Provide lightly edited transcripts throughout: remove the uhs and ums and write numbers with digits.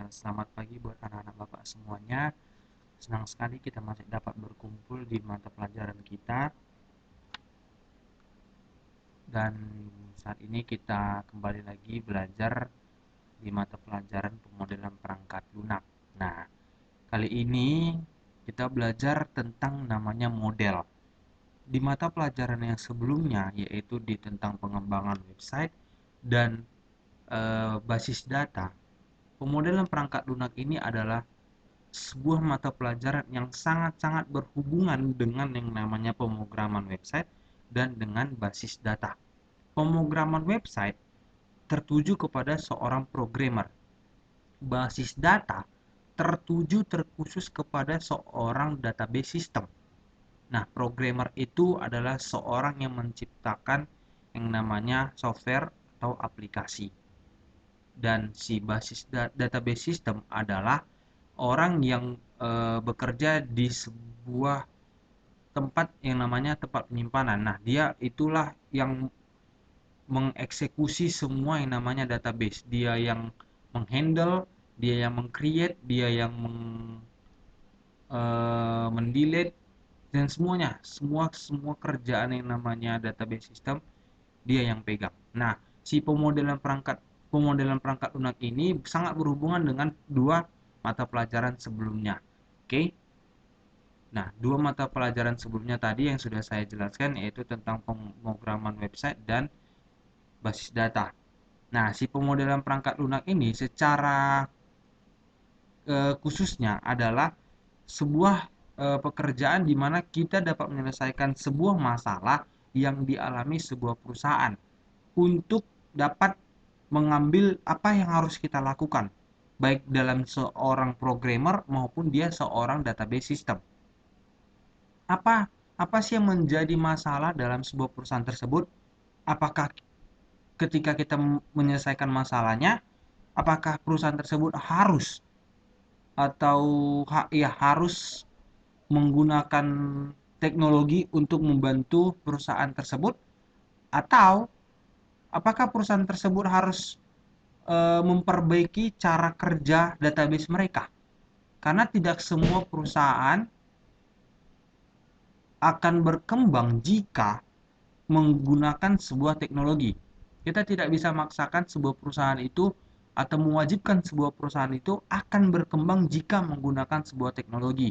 Selamat pagi buat anak-anak Bapak semuanya. Senang sekali kita masih dapat berkumpul di mata pelajaran kita. Dan saat ini kita kembali lagi belajar di mata pelajaran pemodelan perangkat lunak. Nah, kali ini kita belajar tentang namanya model. Di mata pelajaran yang sebelumnya, yaitu di tentang pengembangan website dan basis data, pemodelan perangkat lunak ini adalah sebuah mata pelajaran yang sangat-sangat berhubungan dengan yang namanya pemrograman website dan dengan basis data. Pemrograman website tertuju kepada seorang programmer. Basis data tertuju terkhusus kepada seorang database system. Nah, programmer itu adalah seorang yang menciptakan yang namanya software atau aplikasi. Dan si basis database system adalah orang yang bekerja di sebuah tempat yang namanya tempat penyimpanan. Nah, dia itulah yang mengeksekusi semua yang namanya database. Dia yang menghandle, dia yang mengcreate, dia yang mendelete dan semuanya, semua kerjaan yang namanya database system dia yang pegang. Nah, si pemodelan perangkat lunak ini sangat berhubungan dengan dua mata pelajaran sebelumnya. Oke. Nah, dua mata pelajaran sebelumnya tadi yang sudah saya jelaskan yaitu tentang pemrograman website dan basis data. Nah, si pemodelan perangkat lunak ini secara khususnya adalah sebuah pekerjaan di mana kita dapat menyelesaikan sebuah masalah yang dialami sebuah perusahaan untuk dapat mengambil apa yang harus kita lakukan, baik dalam seorang programmer maupun dia seorang database system. Apa apa sih yang menjadi masalah dalam sebuah perusahaan tersebut? Apakah ketika kita menyelesaikan masalahnya, apakah perusahaan tersebut harus atau ya harus menggunakan teknologi untuk membantu perusahaan tersebut, atau apakah perusahaan tersebut harus memperbaiki cara kerja database mereka? Karena tidak semua perusahaan akan berkembang jika menggunakan sebuah teknologi. Kita tidak bisa memaksakan sebuah perusahaan itu atau mewajibkan sebuah perusahaan itu akan berkembang jika menggunakan sebuah teknologi.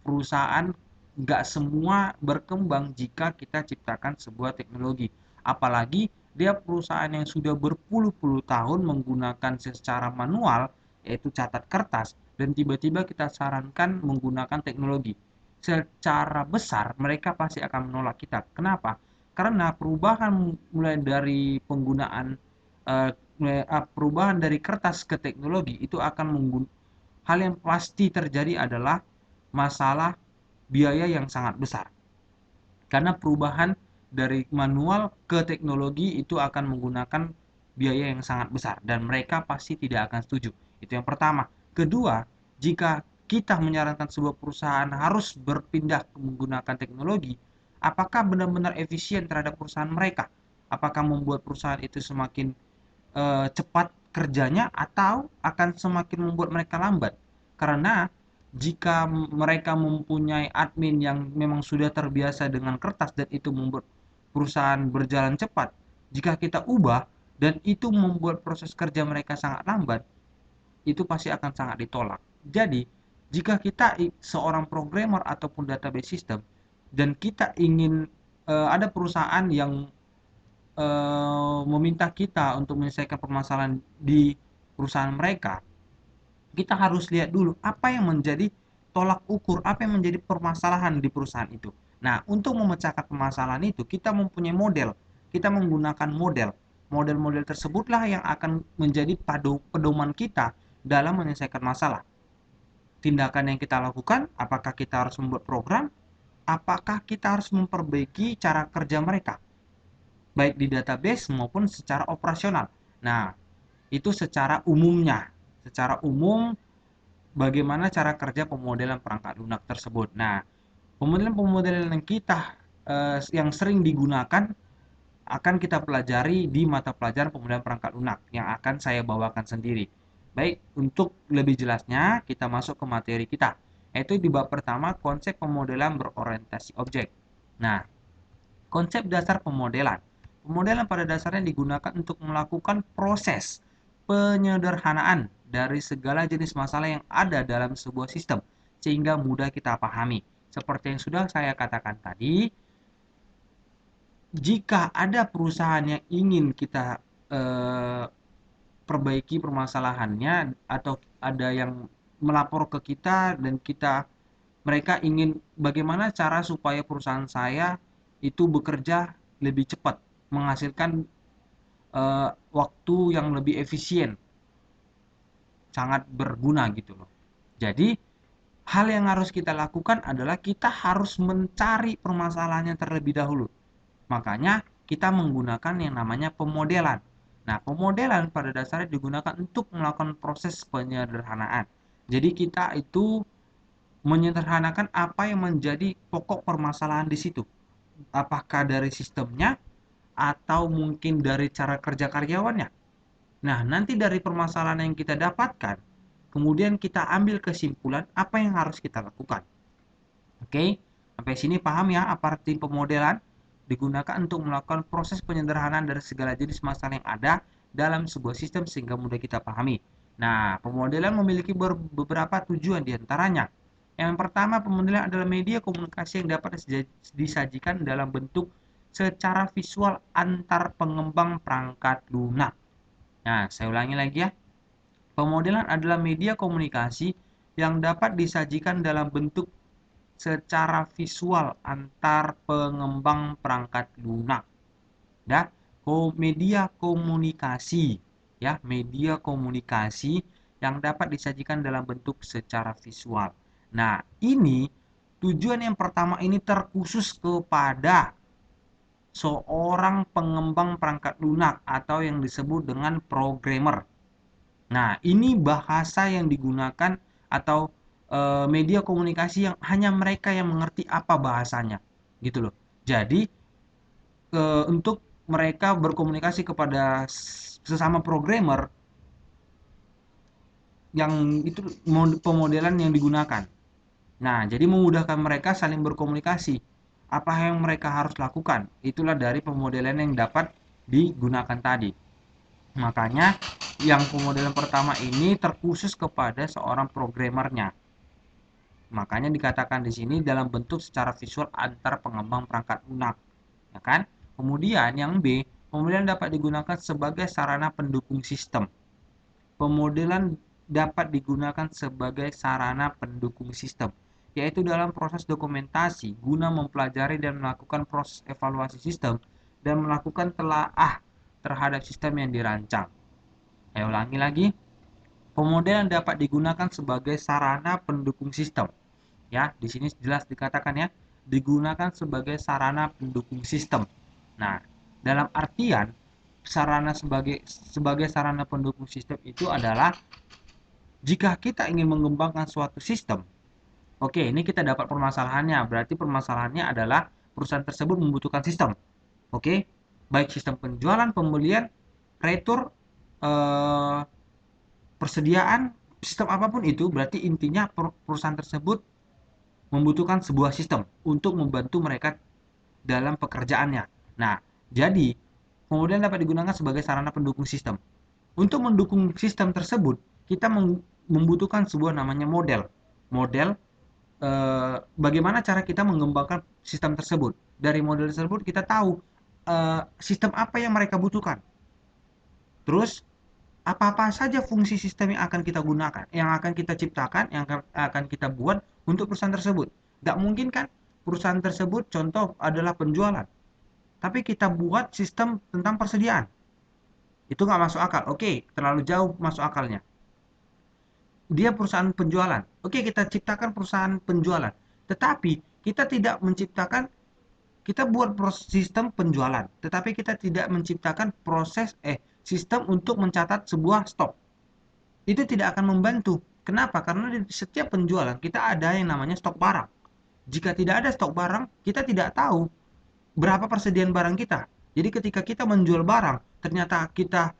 Perusahaan nggak semua berkembang jika kita ciptakan sebuah teknologi. Apalagi dia perusahaan yang sudah berpuluh-puluh tahun menggunakan secara manual, yaitu catat kertas, dan tiba-tiba kita sarankan menggunakan teknologi. Secara besar mereka pasti akan menolak kita. Kenapa? Karena perubahan mulai dari penggunaan perubahan dari kertas ke teknologi itu akan hal yang pasti terjadi adalah masalah biaya yang sangat besar. Karena perubahan dari manual ke teknologi itu akan menggunakan biaya yang sangat besar dan mereka pasti tidak akan setuju. Itu yang pertama. Kedua, jika kita menyarankan sebuah perusahaan harus berpindah menggunakan teknologi, apakah benar-benar efisien terhadap perusahaan mereka? Apakah membuat perusahaan itu semakin cepat kerjanya atau akan semakin membuat mereka lambat? Karena jika mereka mempunyai admin yang memang sudah terbiasa dengan kertas dan itu membuat perusahaan berjalan cepat, jika kita ubah dan itu membuat proses kerja mereka sangat lambat, itu pasti akan sangat ditolak. Jadi, jika kita seorang programmer ataupun database system dan kita ingin ada perusahaan yang meminta kita untuk menyelesaikan permasalahan di perusahaan mereka, kita harus lihat dulu apa yang menjadi tolak ukur, apa yang menjadi permasalahan di perusahaan itu. Nah, untuk memecahkan permasalahan itu, kita mempunyai model. Kita menggunakan model. Model-model tersebutlah yang akan menjadi pedoman kita dalam menyelesaikan masalah. Tindakan yang kita lakukan, apakah kita harus membuat program, apakah kita harus memperbaiki cara kerja mereka, baik di database maupun secara operasional. Nah, itu secara umumnya. Secara umum bagaimana cara kerja pemodelan perangkat lunak tersebut. Nah, pemodelan-pemodelan yang kita yang sering digunakan akan kita pelajari di mata pelajaran pemodelan perangkat lunak yang akan saya bawakan sendiri. Baik, untuk lebih jelasnya kita masuk ke materi kita, yaitu di bab pertama konsep pemodelan berorientasi objek. Nah, konsep dasar pemodelan. Pemodelan pada dasarnya digunakan untuk melakukan proses penyederhanaan dari segala jenis masalah yang ada dalam sebuah sistem sehingga mudah kita pahami. Seperti yang sudah saya katakan tadi, jika ada perusahaan yang ingin kita eh, perbaiki permasalahannya atau ada yang melapor ke kita dan mereka ingin bagaimana cara supaya perusahaan saya itu bekerja lebih cepat, menghasilkan waktu yang lebih efisien, sangat berguna gitu loh. Jadi hal yang harus kita lakukan adalah kita harus mencari permasalahannya terlebih dahulu. Makanya kita menggunakan yang namanya pemodelan. Nah, pemodelan pada dasarnya digunakan untuk melakukan proses penyederhanaan. Jadi kita itu menyederhanakan apa yang menjadi pokok permasalahan di situ. Apakah dari sistemnya atau mungkin dari cara kerja karyawannya. Nah, nanti dari permasalahan yang kita dapatkan, kemudian kita ambil kesimpulan apa yang harus kita lakukan. Oke, sampai sini paham ya apa arti pemodelan? Digunakan untuk melakukan proses penyederhanaan dari segala jenis masalah yang ada dalam sebuah sistem sehingga mudah kita pahami. Nah, pemodelan memiliki beberapa tujuan diantaranya. Yang pertama, pemodelan adalah media komunikasi yang dapat disajikan dalam bentuk secara visual antar pengembang perangkat lunak. Nah, saya ulangi lagi ya. Pemodelan adalah media komunikasi yang dapat disajikan dalam bentuk secara visual antar pengembang perangkat lunak. Ya, media komunikasi, ya, media komunikasi yang dapat disajikan dalam bentuk secara visual. Nah, ini tujuan yang pertama ini terkhusus kepada seorang pengembang perangkat lunak atau yang disebut dengan programmer. Nah, ini bahasa yang digunakan atau media komunikasi yang hanya mereka yang mengerti apa bahasanya, gitu loh. Jadi, untuk mereka berkomunikasi kepada sesama programmer yang itu pemodelan yang digunakan. Nah, jadi memudahkan mereka saling berkomunikasi. Apa yang mereka harus lakukan? Itulah dari pemodelan yang dapat digunakan tadi. Makanya yang pemodelan pertama ini terkhusus kepada seorang programmernya. Makanya dikatakan di sini dalam bentuk secara visual antar pengembang perangkat lunak, ya kan? Kemudian yang B, pemodelan dapat digunakan sebagai sarana pendukung sistem. Pemodelan dapat digunakan sebagai sarana pendukung sistem, yaitu dalam proses dokumentasi guna mempelajari dan melakukan proses evaluasi sistem dan melakukan telaah terhadap sistem yang dirancang. Saya ulangi lagi, pemodelan dapat digunakan sebagai sarana pendukung sistem. Ya, di sini jelas dikatakan ya, digunakan sebagai sarana pendukung sistem. Nah, dalam artian sarana sebagai sarana pendukung sistem itu adalah jika kita ingin mengembangkan suatu sistem. Oke, ini kita dapat permasalahannya. Berarti permasalahannya adalah perusahaan tersebut membutuhkan sistem. Oke, baik sistem penjualan, pembelian, retur, eh, persediaan, sistem apapun itu, berarti intinya perusahaan tersebut membutuhkan sebuah sistem untuk membantu mereka dalam pekerjaannya. Nah, jadi kemudian dapat digunakan sebagai sarana pendukung sistem. Untuk mendukung sistem tersebut, kita membutuhkan sebuah namanya model. Model bagaimana cara kita mengembangkan sistem tersebut. Dari model tersebut kita tahu sistem apa yang mereka butuhkan. Terus apa-apa saja fungsi sistem yang akan kita gunakan, yang akan kita ciptakan, yang akan kita buat untuk perusahaan tersebut. Gak mungkin kan perusahaan tersebut contoh adalah penjualan, tapi kita buat sistem tentang persediaan. Itu nggak masuk akal. Oke, terlalu jauh masuk akalnya. Dia perusahaan penjualan. Oke, kita ciptakan perusahaan penjualan. Tetapi kita tidak menciptakan, kita buat sistem penjualan, tetapi kita tidak menciptakan sistem untuk mencatat sebuah stok. Itu tidak akan membantu. Kenapa? Karena di setiap penjualan kita ada yang namanya stok barang. Jika tidak ada stok barang, kita tidak tahu berapa persediaan barang kita. Jadi ketika kita menjual barang, ternyata kita